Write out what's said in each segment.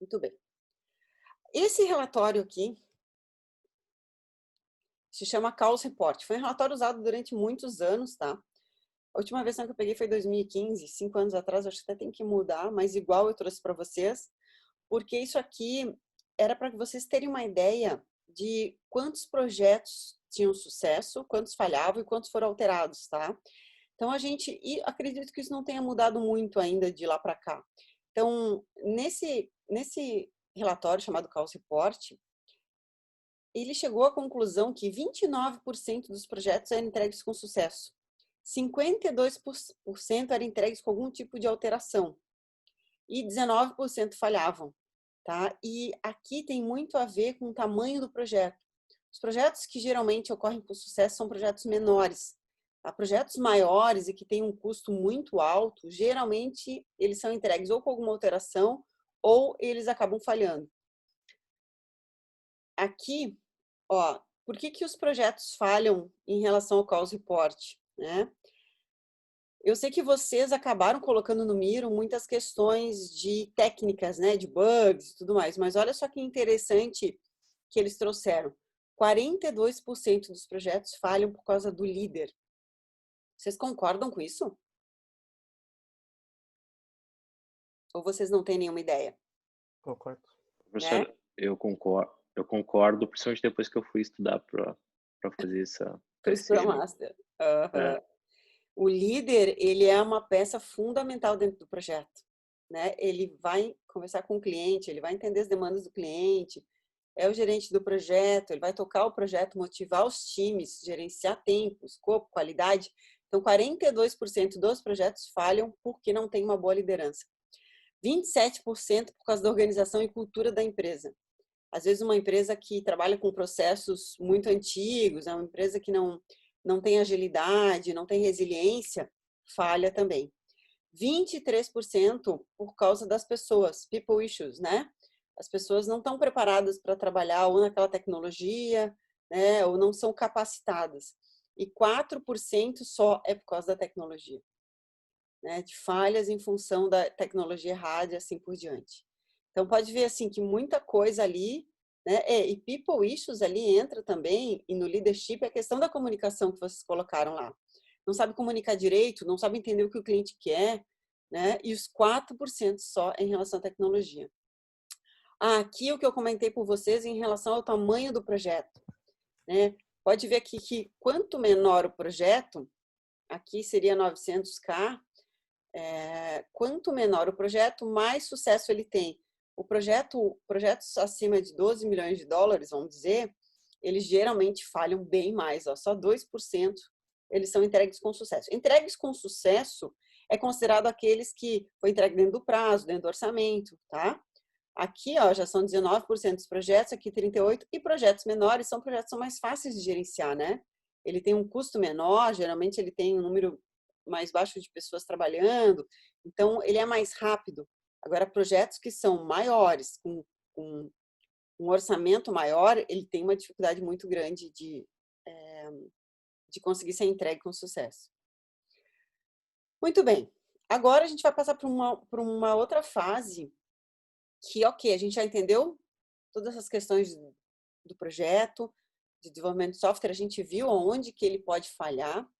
Muito bem. Esse relatório aqui se chama Chaos Report. Foi um relatório usado durante muitos anos, tá? A última versão que eu peguei foi em 2015, 5 anos atrás, acho que até tem que mudar, mas igual eu trouxe para vocês, porque isso aqui era para que vocês terem uma ideia de quantos projetos tinham sucesso, quantos falhavam e quantos foram alterados, tá? Então e acredito que isso não tenha mudado muito ainda de lá para cá. Então, nesse relatório chamado Chaos Report, ele chegou à conclusão que 29% dos projetos eram entregues com sucesso, 52% eram entregues com algum tipo de alteração e 19% falhavam, tá? E aqui tem muito a ver com o tamanho do projeto. Os projetos que geralmente ocorrem com sucesso são projetos menores. Tá? Projetos maiores e que têm um custo muito alto, geralmente eles são entregues ou com alguma alteração ou eles acabam falhando. Aqui, ó, por que os projetos falham em relação ao Chaos Report, né? Eu sei que vocês acabaram colocando no Miro muitas questões de técnicas, né, de bugs e tudo mais, mas olha só que interessante que eles trouxeram. 42% dos projetos falham por causa do líder. Vocês concordam com isso? Ou vocês não têm nenhuma ideia, Concordo. né? Professor, eu concordo, principalmente depois que eu fui estudar para fazer essa Pro Scrum SM. Master. Aham. É, O líder, ele é uma peça fundamental dentro do projeto, né? Ele vai conversar com o cliente, ele vai entender as demandas do cliente, é o gerente do projeto, ele vai tocar o projeto, motivar os times, gerenciar tempo, escopo, qualidade. Então, 42% dos projetos falham porque não tem uma boa liderança. 27% por causa da organização e cultura da empresa. Às vezes uma empresa que trabalha com processos muito antigos, é uma empresa que não tem agilidade, não tem resiliência, falha também. 23% por causa das pessoas, people issues, né? As pessoas não estão preparadas para trabalhar ou naquela tecnologia, né? Ou não são capacitadas. E 4% só é por causa da tecnologia, né? De falhas em função da tecnologia errada e assim por diante. Então pode ver assim que muita coisa ali, né? E people issues ali entra também, e no leadership a questão da comunicação que vocês colocaram lá. Não sabe comunicar direito, não sabe entender o que o cliente quer, né? E os 4% só em relação à tecnologia. Aqui o que eu comentei por vocês em relação ao tamanho do projeto, né? Pode ver aqui que quanto menor o projeto, aqui seria 900K, quanto menor o projeto, mais sucesso ele tem. Projetos acima de 12 milhões de dólares, vamos dizer, eles geralmente falham bem mais, ó, só 2% eles são entregues com sucesso. Entregues com sucesso é considerado aqueles que foi entregue dentro do prazo, dentro do orçamento, tá? Aqui, ó, já são 19% dos projetos, aqui 38%, e projetos menores são projetos que são mais fáceis de gerenciar, né? Ele tem um custo menor, geralmente ele tem um número mais baixo de pessoas trabalhando, então ele é mais rápido. Agora, projetos que são maiores, com um orçamento maior, ele tem uma dificuldade muito grande de conseguir ser entregue com sucesso. Muito bem. Agora a gente vai passar para uma outra fase que, ok, a gente já entendeu todas essas questões do projeto, de desenvolvimento de software, a gente viu onde que ele pode falhar.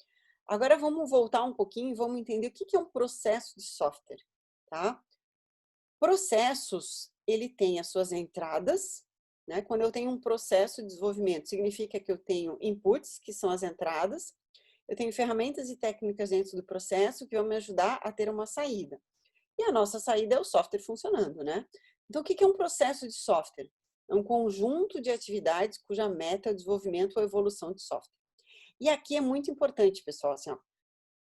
Agora vamos voltar um pouquinho e vamos entender o que é um processo de software, tá? Processos, ele tem as suas entradas, né? Quando eu tenho um processo de desenvolvimento, significa que eu tenho inputs, que são as entradas, eu tenho ferramentas e técnicas dentro do processo que vão me ajudar a ter uma saída. E a nossa saída é o software funcionando, né? Então, o que é um processo de software? É um conjunto de atividades cuja meta é o desenvolvimento ou evolução de software. E aqui é muito importante, pessoal, assim, ó,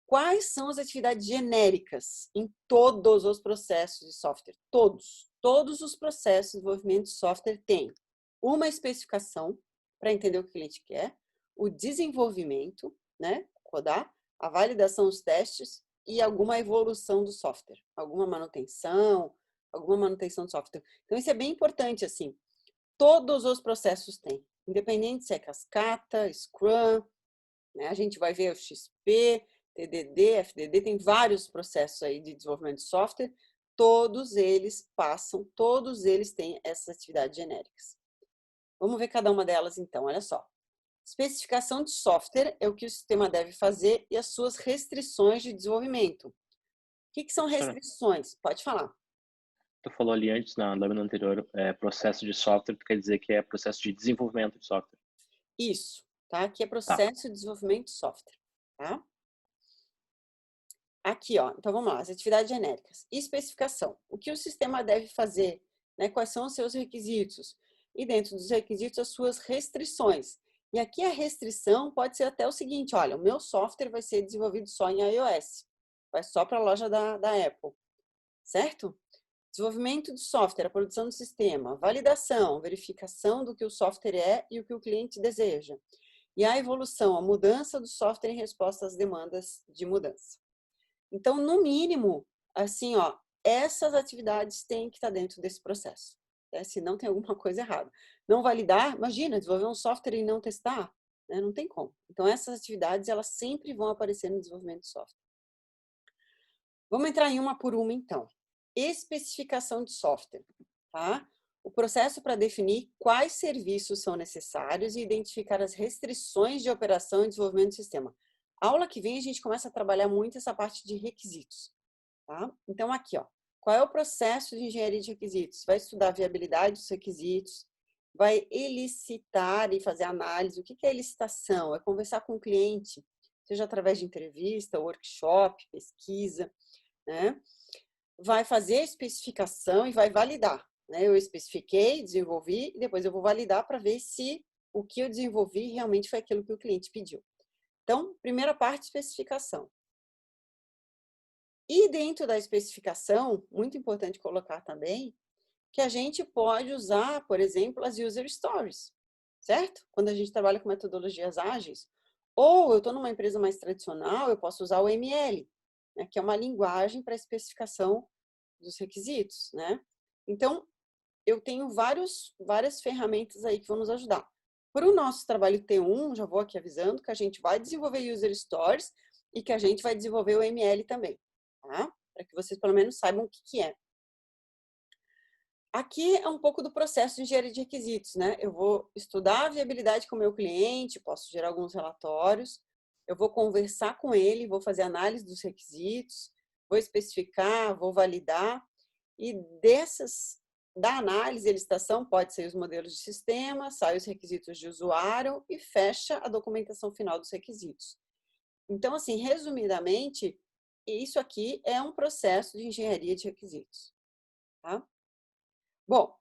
quais são as atividades genéricas em todos os processos de software? Todos. Todos os processos de desenvolvimento de software têm uma especificação para entender o que o cliente quer, o desenvolvimento, né, rodar, a validação dos testes e alguma evolução do software, alguma manutenção do software. Então, isso é bem importante, assim. Todos os processos têm, independente se é cascata, Scrum, né? A gente vai ver o XP, TDD, FDD, tem vários processos aí de desenvolvimento de software. todos eles passam, todos eles têm essas atividades genéricas. Vamos ver cada uma delas então, olha só. Especificação de software é o que o sistema deve fazer e as suas restrições de desenvolvimento. O que são Professora, restrições? Pode falar. tu falou ali antes, na lâmina anterior, processo de software, tu quer dizer que é processo de desenvolvimento de software. Isso, tá? Aqui é Tá. processo de desenvolvimento de software, tá? Aqui, ó, então vamos lá, as atividades genéricas. Especificação. O que o sistema deve fazer, né? Quais são os seus requisitos? E dentro dos requisitos, as suas restrições. E aqui a restrição pode ser até o seguinte, olha, o meu software vai ser desenvolvido só em iOS. Vai só para a loja da Apple, certo? Desenvolvimento de software, a produção do sistema, validação, verificação do que o software é e o que o cliente deseja. E a evolução, a mudança do software em resposta às demandas de mudança. Então, no mínimo, assim, ó, essas atividades têm que estar dentro desse processo, né? Senão tem alguma coisa errada. Não validar, imagina, desenvolver um software e não testar, né? Não tem como. Então, essas atividades, elas sempre vão aparecer no desenvolvimento de software. Vamos entrar em uma por uma, então. Especificação de software, tá? O processo para definir quais serviços são necessários e identificar as restrições de operação e desenvolvimento do sistema. A aula que vem a gente começa a trabalhar muito essa parte de requisitos, tá? Então aqui, ó, qual é o processo de engenharia de requisitos? Vai estudar a viabilidade dos requisitos, vai elicitar e fazer análise. O que é elicitação? É conversar com o cliente, seja através de entrevista, workshop, pesquisa, né? Vai fazer a especificação e vai validar, né? Eu especifiquei, desenvolvi e depois eu vou validar para ver se o que eu desenvolvi realmente foi aquilo que o cliente pediu. Então, primeira parte, especificação. E dentro da especificação, muito importante colocar também, que a gente pode usar, por exemplo, as user stories, certo? Quando a gente trabalha com metodologias ágeis. Ou eu estou numa empresa mais tradicional, eu posso usar o ML, né, que é uma linguagem para especificação dos requisitos, né? Então, eu tenho várias ferramentas aí que vão nos ajudar. Para o nosso trabalho T1, já vou aqui avisando que a gente vai desenvolver User Stories e que a gente vai desenvolver o ML também, tá? Para que vocês pelo menos saibam o que é. Aqui é um pouco do processo de engenharia de requisitos, né? Eu vou estudar a viabilidade com o meu cliente, posso gerar alguns relatórios, eu vou conversar com ele, vou fazer análise dos requisitos, vou especificar, vou validar, e da análise e licitação pode ser os modelos de sistema, sai os requisitos de usuário e fecha a documentação final dos requisitos. Então, assim, resumidamente, isso aqui é um processo de engenharia de requisitos, tá? Bom,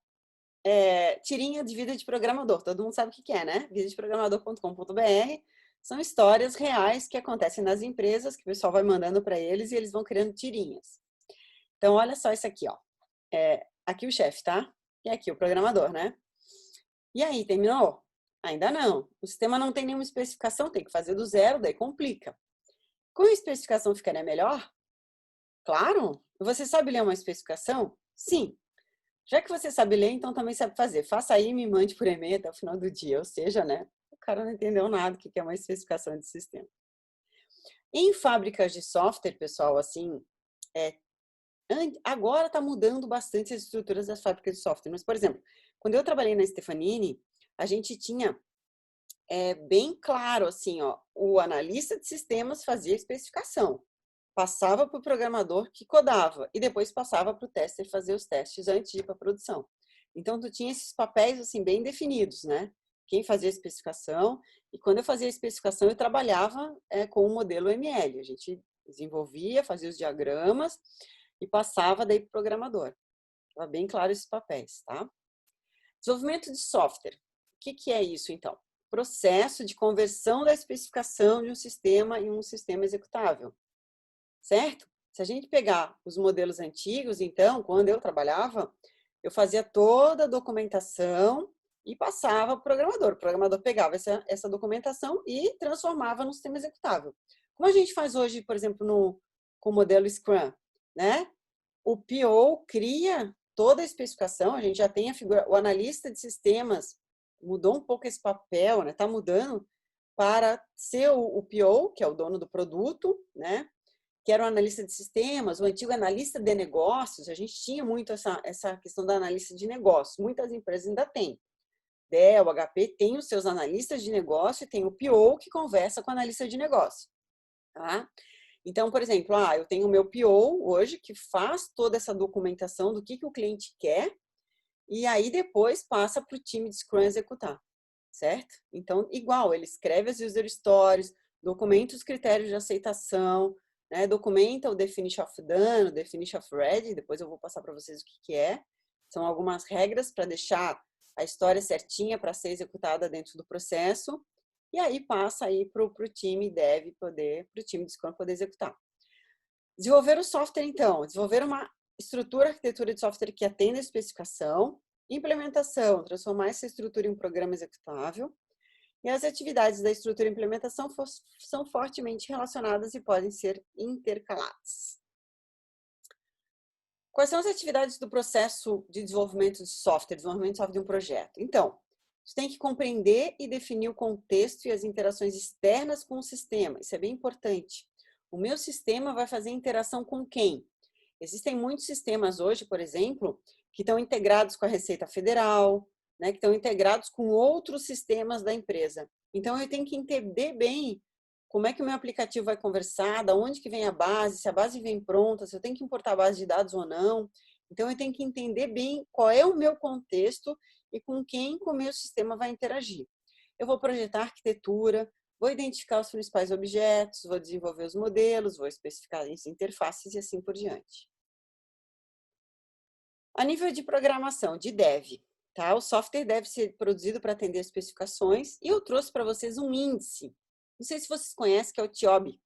tirinha de vida de programador, todo mundo sabe o que é, né? vidadeprogramador.com.br são histórias reais que acontecem nas empresas, que o pessoal vai mandando para eles e eles vão criando tirinhas. Então, olha só isso aqui, ó. Aqui o chefe, tá? E aqui o programador, né? E aí, terminou? Ainda não. O sistema não tem nenhuma especificação, tem que fazer do zero, daí complica. Com a especificação ficaria melhor? Claro! Você sabe ler uma especificação? Sim. Já que você sabe ler, então também sabe fazer. Faça aí e me mande por e-mail até o final do dia. Ou seja, né? O cara não entendeu nada do que é uma especificação de sistema. Em fábricas de software, pessoal, assim, agora está mudando bastante as estruturas das fábricas de software. Mas, por exemplo, quando eu trabalhei na Stefanini, a gente tinha bem claro, assim, ó, o analista de sistemas fazia a especificação, passava para o programador que codava e depois passava para o tester fazer os testes antes de ir para a produção. Então, tu tinha esses papéis, assim, bem definidos, né? Quem fazia a especificação, e quando eu fazia a especificação, eu trabalhava com o modelo ML. A gente desenvolvia, fazia os diagramas e passava daí para o programador. Estava bem claro esses papéis, tá? Desenvolvimento de software. O que é isso, então? Processo de conversão da especificação de um sistema em um sistema executável, certo? Se a gente pegar os modelos antigos, então, quando eu trabalhava, eu fazia toda a documentação e passava para o programador. O programador pegava essa documentação e transformava no sistema executável. Como a gente faz hoje, por exemplo, com o modelo Scrum, né? O PO cria toda a especificação, a gente já tem a figura, o analista de sistemas mudou um pouco esse papel, né? Está mudando para ser o PO, que é o dono do produto, né? que era o analista de sistemas, o antigo analista de negócios, a gente tinha muito essa questão da analista de negócios. Muitas empresas ainda têm. Dell, HP tem os seus analistas de negócio e tem o PO que conversa com o analista de negócio. Tá? Então, por exemplo, eu tenho o meu PO hoje que faz toda essa documentação do que o cliente quer e aí depois passa para o time de Scrum executar, certo? Então, igual, ele escreve as user stories, documenta os critérios de aceitação, né? Documenta o definition of done, o definition of ready, depois eu vou passar para vocês o que é. São algumas regras para deixar a história certinha para ser executada dentro do processo. E aí passa aí para o time dev poder, para o time de Scrum poder executar. Desenvolver o software, então. Desenvolver uma estrutura, arquitetura de software que atenda a especificação. Implementação, transformar essa estrutura em um programa executável. E as atividades da estrutura e implementação são fortemente relacionadas e podem ser intercaladas. Quais são as atividades do processo de desenvolvimento de software de um projeto? Então, você tem que compreender e definir o contexto e as interações externas com o sistema. Isso é bem importante. O meu sistema vai fazer interação com quem? Existem muitos sistemas hoje, por exemplo, que estão integrados com a Receita Federal, né, que estão integrados com outros sistemas da empresa. Então, eu tenho que entender bem como é que o meu aplicativo vai conversar, da onde que vem a base, se a base vem pronta, se eu tenho que importar a base de dados ou não. Então, eu tenho que entender bem qual é o meu contexto e com quem o meu sistema vai interagir. Eu vou projetar arquitetura, vou identificar os principais objetos, vou desenvolver os modelos, vou especificar as interfaces e assim por diante. A nível de programação, de dev, tá? O software deve ser produzido para atender as especificações e eu trouxe para vocês um índice. Não sei se vocês conhecem, que é o TIOB.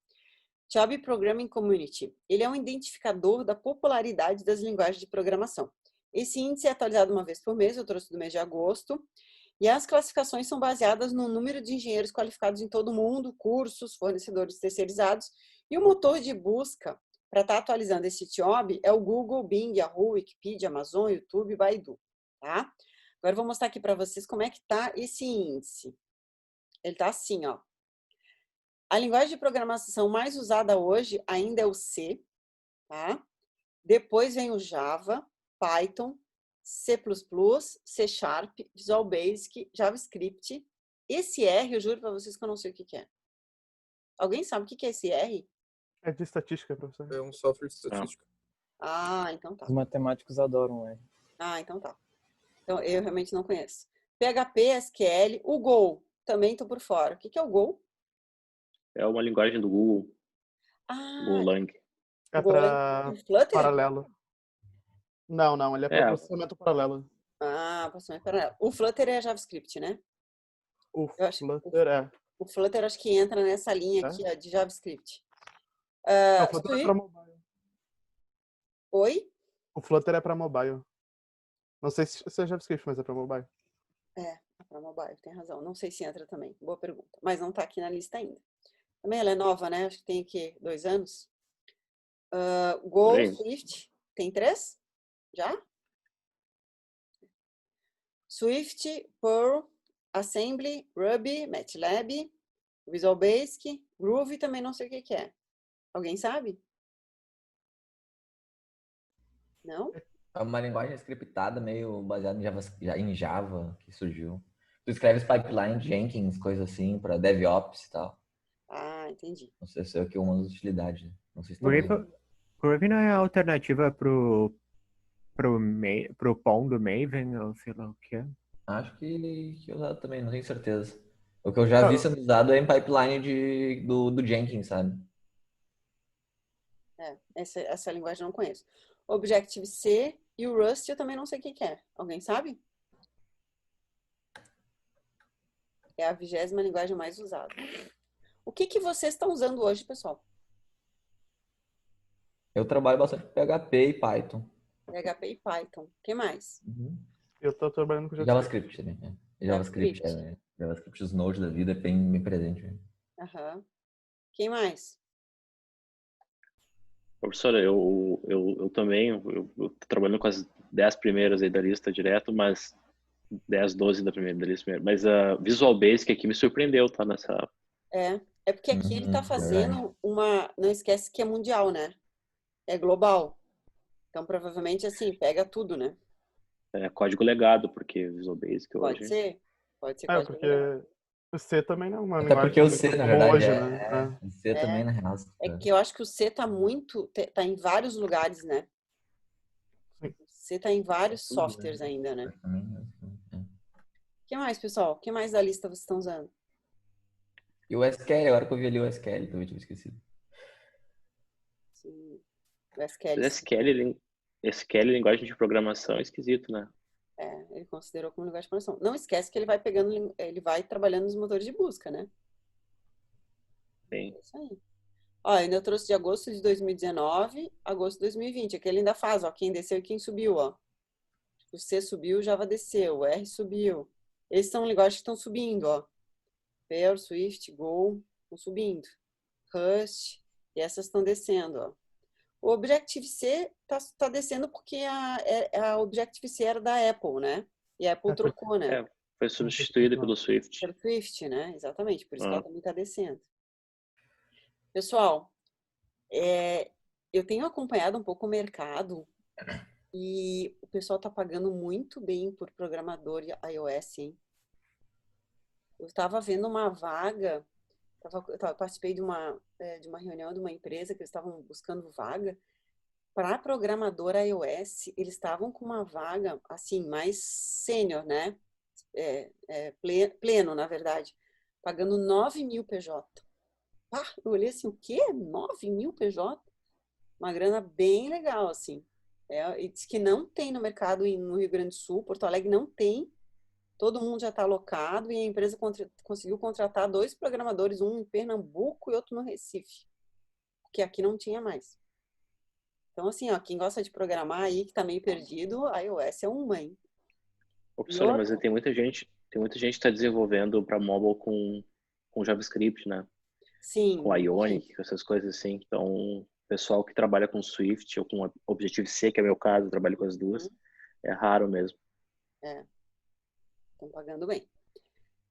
TIOB Programming Community. Ele é um identificador da popularidade das linguagens de programação. Esse índice é atualizado uma vez por mês, eu trouxe do mês de agosto, e as classificações são baseadas no número de engenheiros qualificados em todo o mundo, cursos, fornecedores terceirizados, e o motor de busca para estar atualizando esse TIOB é o Google, Bing, Yahoo, Wikipedia, Amazon, YouTube, Baidu, tá? Agora eu vou mostrar aqui para vocês como é que está esse índice. Ele está assim, ó. A linguagem de programação mais usada hoje ainda é o C, tá? Depois vem o Java, Python, C++, C Sharp, Visual Basic, JavaScript. Esse R, eu juro para vocês que eu não sei o que é. Alguém sabe o que é esse R? É de estatística, professor. É um software de estatística. Então tá. Os matemáticos adoram R. Então tá. Então eu realmente não conheço. PHP, SQL, o Go. Também tô por fora. O que é o Go? É uma linguagem do Google. Golang. É para paralelo. Não, ele é para processamento paralelo. Processamento paralelo. O Flutter é JavaScript, né? O Flutter é. O Flutter acho que entra nessa linha aqui ó, de JavaScript. O Flutter é para mobile. Oi? O Flutter é para mobile. Não sei se é JavaScript, mas é para mobile. É para mobile, tem razão. Não sei se entra também. Boa pergunta. Mas não está aqui na lista ainda. Também ela é nova, né? Acho que tem aqui 2 anos. Go, Swift. Tem 3? Já? Swift, Perl, Assembly, Ruby, MATLAB, Visual Basic, Groovy também não sei o que é. Alguém sabe? Não? É uma linguagem scriptada meio baseada em Java que surgiu. Tu escreves pipeline, Jenkins, coisa assim, para DevOps e tal. Entendi. Não sei se é uma das utilidades. Não sei se Groovy não é a alternativa pro POM do Maven, ou sei lá o que é? Acho que é usado também, não tenho certeza. O que eu já vi sendo usado é em pipeline do Jenkins, sabe? Essa linguagem eu não conheço. Objective-C e o Rust eu também não sei o que é. Alguém sabe? É a 20ª linguagem mais usada. O que vocês estão usando hoje, pessoal? Eu trabalho bastante com PHP e Python. PHP e Python. O que mais? Eu estou trabalhando com JavaScript também. JavaScript, JavaScript, os Node da vida é bem presente. Quem mais? Professora, eu também, eu tô trabalhando com as 10 primeiras aí da lista direto, mas 10, 12 da lista primeiro. Mas a Visual Basic aqui me surpreendeu, tá? É porque aqui ele está verdade. fazendo uma... Não esquece que é mundial, né? É global. Então, provavelmente, assim, pega tudo, né? É código legado, porque Visual Basic Pode hoje... ser. Pode ser É, código porque legado. o C também não é uma Até porque linguagem o muito C, na comum verdade, hoje, né? o C também, na real. É que eu acho que o C tá muito... Tá em vários lugares, né? Sim. O C tá em vários Tudo, softwares ainda, né? É. O que mais, pessoal? O que mais da lista vocês estão usando? E o SQL, agora que eu vi ali o SQL, também tinha esquecido. Sim, o SQL. Mas SQL, linguagem de programação, é esquisito, né? Ele considerou como linguagem de programação. Não esquece que ele vai pegando, ele vai trabalhando nos motores de busca, né? Bem, É isso aí. Ó, ainda eu trouxe de agosto de 2019, agosto de 2020. Aqui ele ainda faz, ó, quem desceu e quem subiu, ó. O C subiu, o Java desceu, o R subiu. Esses são linguagens que estão subindo, ó. Perl, Swift, Go, estão subindo. Rust, e essas estão descendo, ó. O Objective-C tá descendo porque a Objective-C era da Apple, né? E a Apple trocou, né? foi substituído pelo Swift. Pelo Swift, né? Exatamente, por isso que ela Ah. também está descendo. Pessoal, eu tenho acompanhado um pouco o mercado e o pessoal está pagando muito bem por programador iOS, hein? Eu estava vendo uma vaga, eu participei de uma reunião de uma empresa que eles estavam buscando vaga para programador iOS. Eles estavam com uma vaga assim mais sênior, né? Pleno, na verdade, pagando 9.000 PJ. Eu olhei assim, o quê? 9.000 PJ? Uma grana bem legal, assim. E diz que não tem no mercado no Rio Grande do Sul, Porto Alegre não tem. Todo mundo já está alocado e a empresa conseguiu contratar 2 programadores, um em Pernambuco e outro no Recife, porque aqui não tinha mais. Então, assim, ó, quem gosta de programar aí, que tá meio perdido, a iOS é uma, hein? Professora, mas tem muita gente que está desenvolvendo para mobile com JavaScript, né? Sim. Com Ionic, com essas coisas assim. Então, o pessoal que trabalha com Swift ou com Objective-C, que é meu caso, eu trabalho com as duas, é raro mesmo. Estão pagando bem.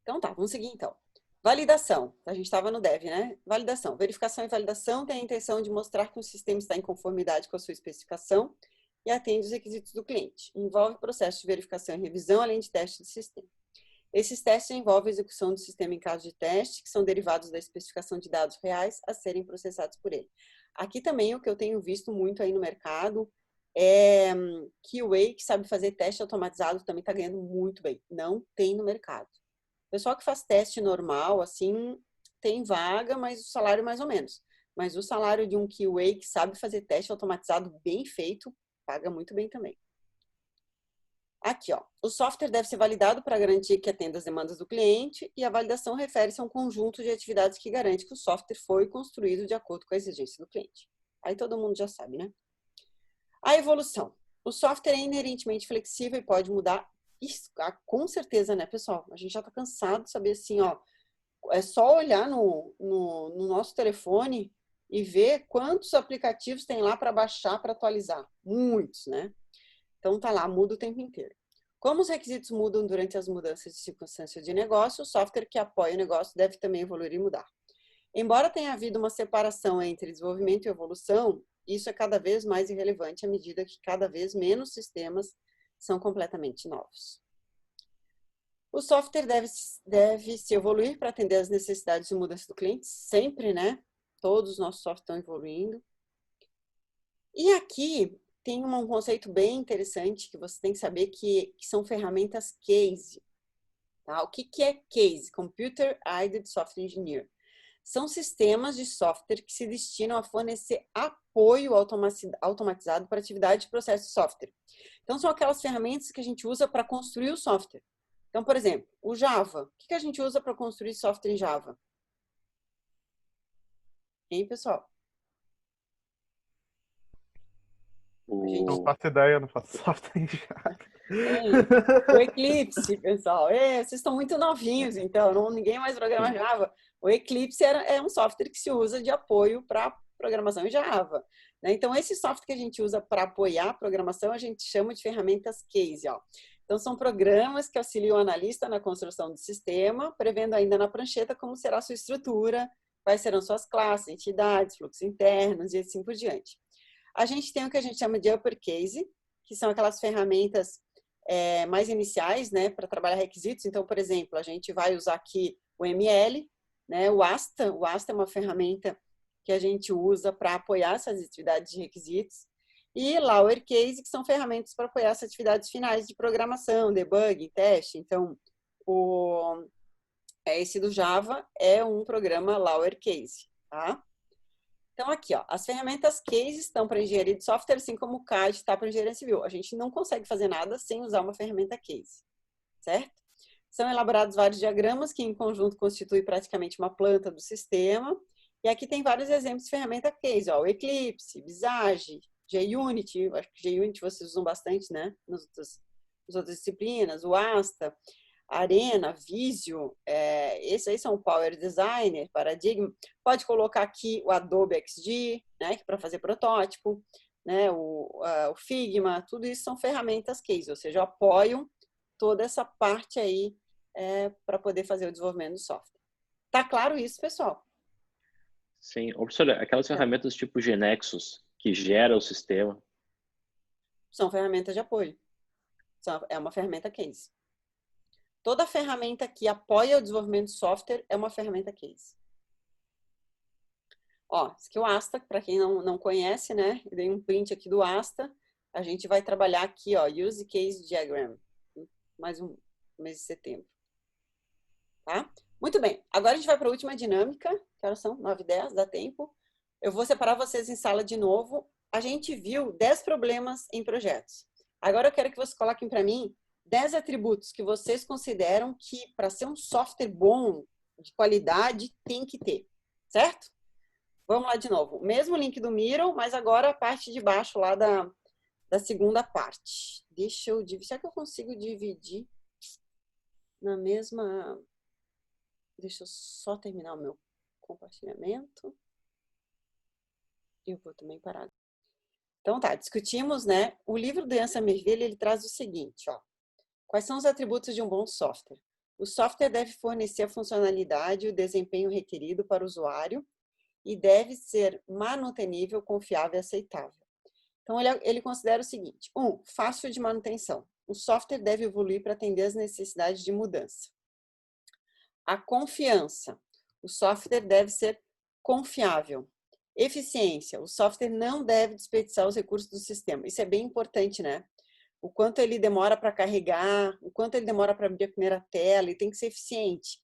Então tá, vamos seguir então. Validação. A gente estava no dev, né? Validação. Verificação e validação tem a intenção de mostrar que o sistema está em conformidade com a sua especificação e atende os requisitos do cliente. Envolve processo de verificação e revisão, além de teste de sistema. Esses testes envolvem a execução do sistema em caso de teste, que são derivados da especificação de dados reais a serem processados por ele. Aqui também o que eu tenho visto muito aí no mercado é QA, que sabe fazer teste automatizado, também está ganhando muito bem. Não tem no mercado. O pessoal que faz teste normal, assim, tem vaga, mas o salário mais ou menos. Mas o salário de um QA que sabe fazer teste automatizado bem feito, paga muito bem também. Aqui, ó. O software deve ser validado para garantir que atenda às demandas do cliente e a validação refere-se a um conjunto de atividades que garante que o software foi construído de acordo com a exigência do cliente. Aí todo mundo já sabe, né? A evolução. O software é inerentemente flexível e pode mudar. Isso, com certeza, né, pessoal? A gente já está cansado de saber assim, ó. É só olhar no nosso telefone e ver quantos aplicativos tem lá para baixar, para atualizar. Muitos, né? Então, tá lá, muda o tempo inteiro. Como os requisitos mudam durante as mudanças de circunstância de negócio, o software que apoia o negócio deve também evoluir e mudar. Embora tenha havido uma separação entre desenvolvimento e evolução, isso é cada vez mais irrelevante à medida que cada vez menos sistemas são completamente novos. O software deve se evoluir para atender às necessidades e mudanças do cliente, sempre, né? Todos os nossos softwares estão evoluindo. E aqui tem um conceito bem interessante que você tem que saber que são ferramentas case. Tá? O que é case? Computer Aided Software Engineer. São sistemas de software que se destinam a fornecer apoio automatizado para atividade de processo de software. Então, são aquelas ferramentas que a gente usa para construir o software. Então, por exemplo, o Java. O que a gente usa para construir software em Java? Hein, pessoal? Não faço ideia, não faço software em Java. O Eclipse, pessoal. Vocês estão muito novinhos, então ninguém mais programa Java. O Eclipse é um software que se usa de apoio para programação em Java. Né? Então, esse software que a gente usa para apoiar a programação, a gente chama de ferramentas case. Ó. Então, são programas que auxiliam o analista na construção do sistema, prevendo ainda na prancheta como será a sua estrutura quais serão suas classes, entidades, fluxos internos e assim por diante. A gente tem o que a gente chama de uppercase, que são aquelas ferramentas mais iniciais, né, para trabalhar requisitos. Então, por exemplo, a gente vai usar aqui o ML, né, o ASTA. O ASTA é uma ferramenta que a gente usa para apoiar essas atividades de requisitos. E lowercase, que são ferramentas para apoiar essas atividades finais de programação, debug, teste. Então, esse do Java é um programa lowercase, tá? Então, aqui, ó, as ferramentas case estão para engenharia de software, assim como o CAD está para engenharia civil. A gente não consegue fazer nada sem usar uma ferramenta case, certo? São elaborados vários diagramas que, em conjunto, constituem praticamente uma planta do sistema. E aqui tem vários exemplos de ferramenta case, ó, o Eclipse, Visage, JUnity, acho que JUnity vocês usam bastante, né, nas outras disciplinas, o Asta, Arena, Visio, esses aí são o Power Designer, Paradigm. Pode colocar aqui o Adobe XD, né, para fazer protótipo, né, o Figma, tudo isso são ferramentas case, ou seja, apoiam toda essa parte aí para poder fazer o desenvolvimento do software. Tá claro isso, pessoal? Sim. Professora, aquelas ferramentas tipo GeneXus, que gera o sistema. São ferramentas de apoio. É uma ferramenta case. Toda ferramenta que apoia o desenvolvimento de software é uma ferramenta case. Ó, esse aqui é o Asta, para quem não conhece, né? Eu dei um print aqui do Asta. A gente vai trabalhar aqui, ó, Use Case Diagram. Mais um mês de setembro. Tá? Muito bem. Agora a gente vai para a última dinâmica. Que horas são? 9h10, dá tempo. Eu vou separar vocês em sala de novo. A gente viu 10 problemas em projetos. Agora eu quero que vocês coloquem para mim 10 atributos que vocês consideram que, para ser um software bom, de qualidade, tem que ter. Certo? Vamos lá de novo. O mesmo link do Miro, mas agora a parte de baixo lá da segunda parte. Deixa eu dividir. Será que eu consigo dividir na mesma... Deixa eu só terminar o meu compartilhamento. Eu vou também parar. Então tá, discutimos, né? O livro do Ian Somerville, ele traz o seguinte, ó. Quais são os atributos de um bom software? O software deve fornecer a funcionalidade e o desempenho requerido para o usuário e deve ser manutenível, confiável e aceitável. Então, ele considera o seguinte. 1. Fácil de manutenção. O software deve evoluir para atender às necessidades de mudança. A confiança. O software deve ser confiável. Eficiência. O software não deve desperdiçar os recursos do sistema. Isso é bem importante, né? O quanto ele demora para carregar, o quanto ele demora para abrir a primeira tela, ele tem que ser eficiente.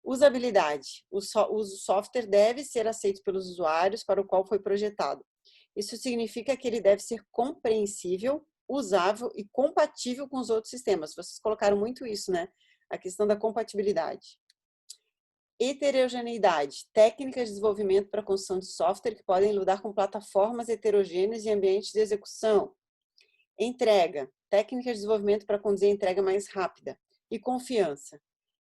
Usabilidade. O software deve ser aceito pelos usuários para o qual foi projetado. Isso significa que ele deve ser compreensível, usável e compatível com os outros sistemas. Vocês colocaram muito isso, né? A questão da compatibilidade. Heterogeneidade. Técnicas de desenvolvimento para a construção de software que podem lidar com plataformas heterogêneas e ambientes de execução. Entrega. Técnicas de desenvolvimento para conduzir a entrega mais rápida. E confiança.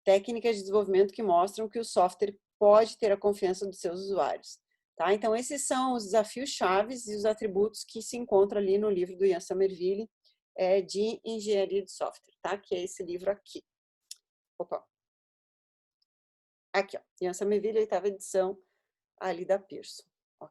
Técnicas de desenvolvimento que mostram que o software pode ter a confiança dos seus usuários. Tá? Então, esses são os desafios chaves e os atributos que se encontram ali no livro do Ian Somerville de engenharia de software, tá? Que é esse livro aqui. Opa. Aqui, ó. Ian Somerville, oitava edição ali da Pearson.